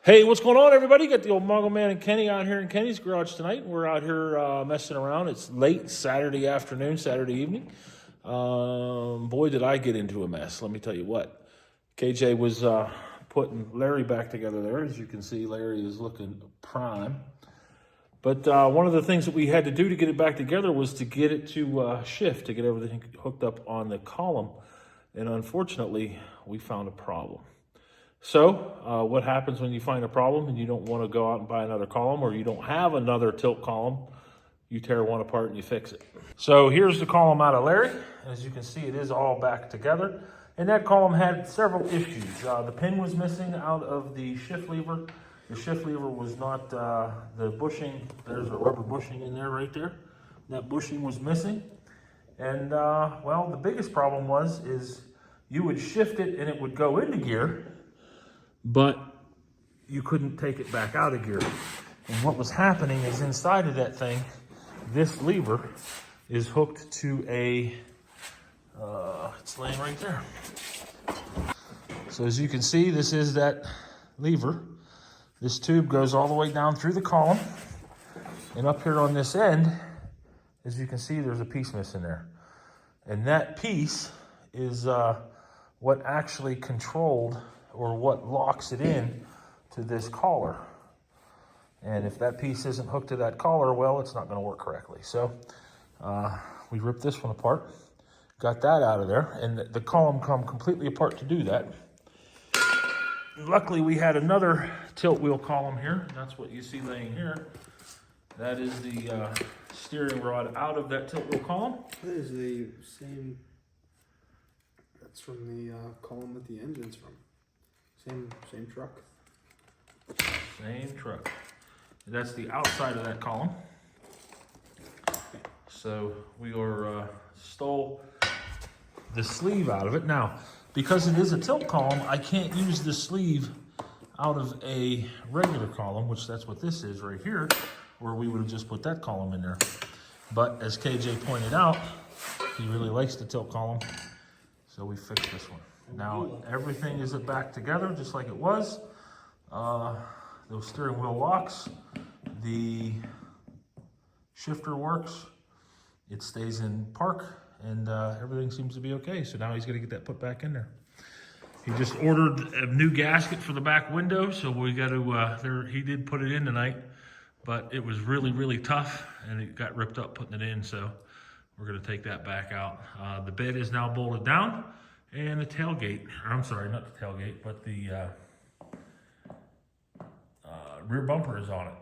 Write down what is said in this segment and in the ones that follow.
Hey, what's going on, everybody? Got the old Mongo Man and Kenny out here in Kenny's garage tonight. We're out here messing around. It's late Saturday afternoon, Saturday evening. Boy, did I get into a mess. Let me tell you what. KJ was putting Larry back together there. As you can see, Larry is looking prime. But one of the things that we had to do to get it back together was to get it to shift, to get everything hooked up on the column. And unfortunately, we found a problem. So what happens when you find a problem and you don't want to go out and buy another column, or you don't have another tilt column? You tear one apart and you fix it. So here's the column out of Larry. As you can see, it is all back together. And that column had several issues. The pin was missing out of the shift lever. The shift lever was not the bushing. There's a rubber bushing in there right there. That bushing was missing. And well, the biggest problem is you would shift it and it would go into gear, but you couldn't take it back out of gear. And what was happening is inside of that thing, this lever is hooked to a, it's laying right there. So as you can see, this is that lever. This tube goes all the way down through the column. And up here on this end, as you can see, there's a piece missing there. And that piece is what actually controlled, or what locks it in to this collar. And if that piece isn't hooked to that collar, well, it's not going to work correctly. So we ripped this one apart, got that out of there, and the column come completely apart to do that. Luckily, we had another tilt wheel column here. That's what you see laying here. That is the steering rod out of that tilt wheel column. That is the same, that's from the column that the engine's from. Same truck. Same truck. That's the outside of that column. So we stole the sleeve out of it. Now, because it is a tilt column, I can't use the sleeve out of a regular column, which that's what this is right here, where we would have just put that column in there. But as KJ pointed out, he really likes the tilt column, so we fixed this one. Now, everything is back together just like it was. Those steering wheel locks, the shifter works, it stays in park, and everything seems to be okay. So now he's gonna get that put back in there. He just ordered a new gasket for the back window, so we got to, he did put it in tonight, but it was really, really tough, and it got ripped up putting it in, so we're gonna take that back out. The bed is now bolted down. And the tailgate, I'm sorry, not the tailgate, but the rear bumper is on it.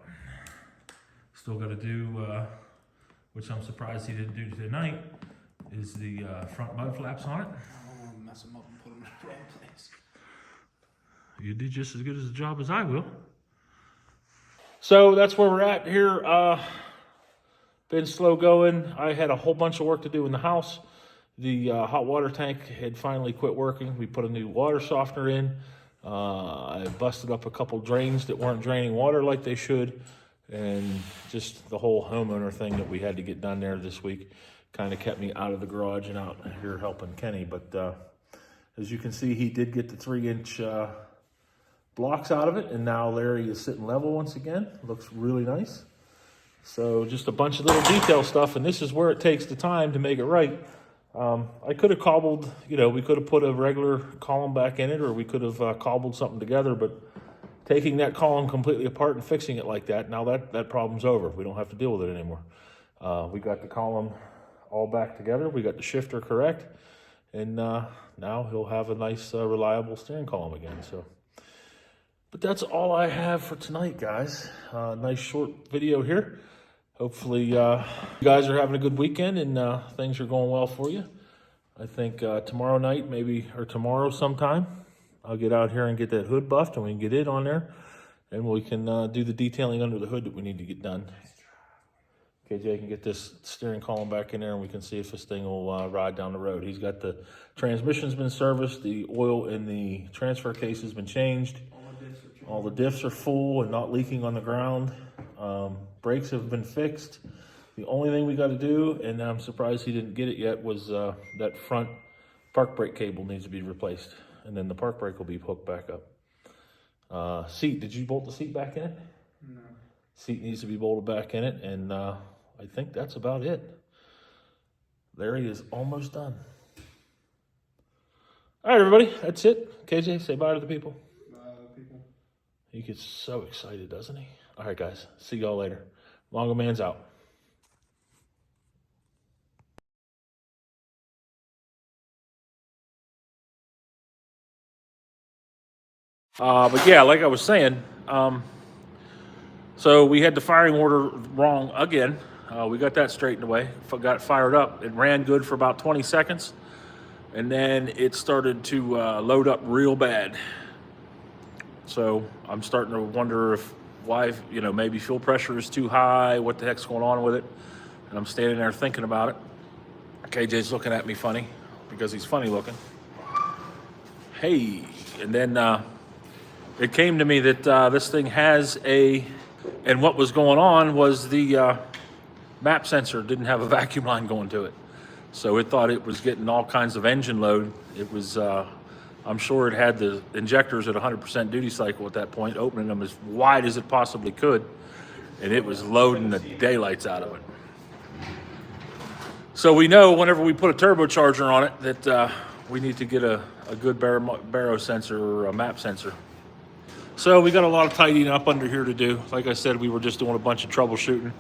Still got to do, which I'm surprised he didn't do tonight, is the front mud flaps on it. I don't want to mess them up and put them in the wrong place. You did just as good as a job as I will. So that's where we're at here. Been slow going. I had a whole bunch of work to do in the house. The hot water tank had finally quit working. We put a new water softener in. I busted up a couple drains that weren't draining water like they should. And just the whole homeowner thing that we had to get done there this week kind of kept me out of the garage and out here helping Kenny. But as you can see, he did get the 3-inch blocks out of it. And now Larry is sitting level once again. Looks really nice. So just a bunch of little detail stuff. And this is where it takes the time to make it right. I could have cobbled, we could have put a regular column back in it, or we could have cobbled something together, but taking that column completely apart and fixing it like that, now that problem's over. We don't have to deal with it anymore. We got the column all back together. We got the shifter correct, and now he'll have a nice, reliable steering column again. So, but that's all I have for tonight, guys. Nice short video here. Hopefully you guys are having a good weekend and things are going well for you. I think tomorrow night, maybe, or tomorrow sometime, I'll get out here and get that hood buffed and we can get it on there. And we can do the detailing under the hood that we need to get done. KJ can get this steering column back in there and we can see if this thing will ride down the road. He's got the transmission's been serviced, the oil in the transfer case has been changed. All the diffs are full and not leaking on the ground. Brakes have been fixed. The only thing we got to do, and I'm surprised he didn't get it yet, was that front park brake cable needs to be replaced. And then the park brake will be hooked back up. Seat, did you bolt the seat back in it? No. Seat needs to be bolted back in it, and I think that's about it. Larry is almost done. All right, everybody, that's it. KJ, say bye to the people. People. He gets so excited, doesn't he? All right, guys, see y'all later. Mongo Man's out. But yeah, like I was saying, so we had the firing order wrong again. We got that straightened away. Got it fired up. It ran good for about 20 seconds, and then it started to load up real bad. So I'm starting to wonder why, maybe fuel pressure is too high. What the heck's going on with it? And I'm standing there thinking about it. KJ's looking at me funny because he's funny looking. Hey, and then it came to me that this thing has and what was going on was the map sensor didn't have a vacuum line going to it. So it thought it was getting all kinds of engine load. It was, I'm sure it had the injectors at 100% duty cycle at that point, opening them as wide as it possibly could. And it was loading the daylights out of it. So we know whenever we put a turbocharger on it that we need to get a good baro sensor or a map sensor. So we got a lot of tidying up under here to do. Like I said, we were just doing a bunch of troubleshooting.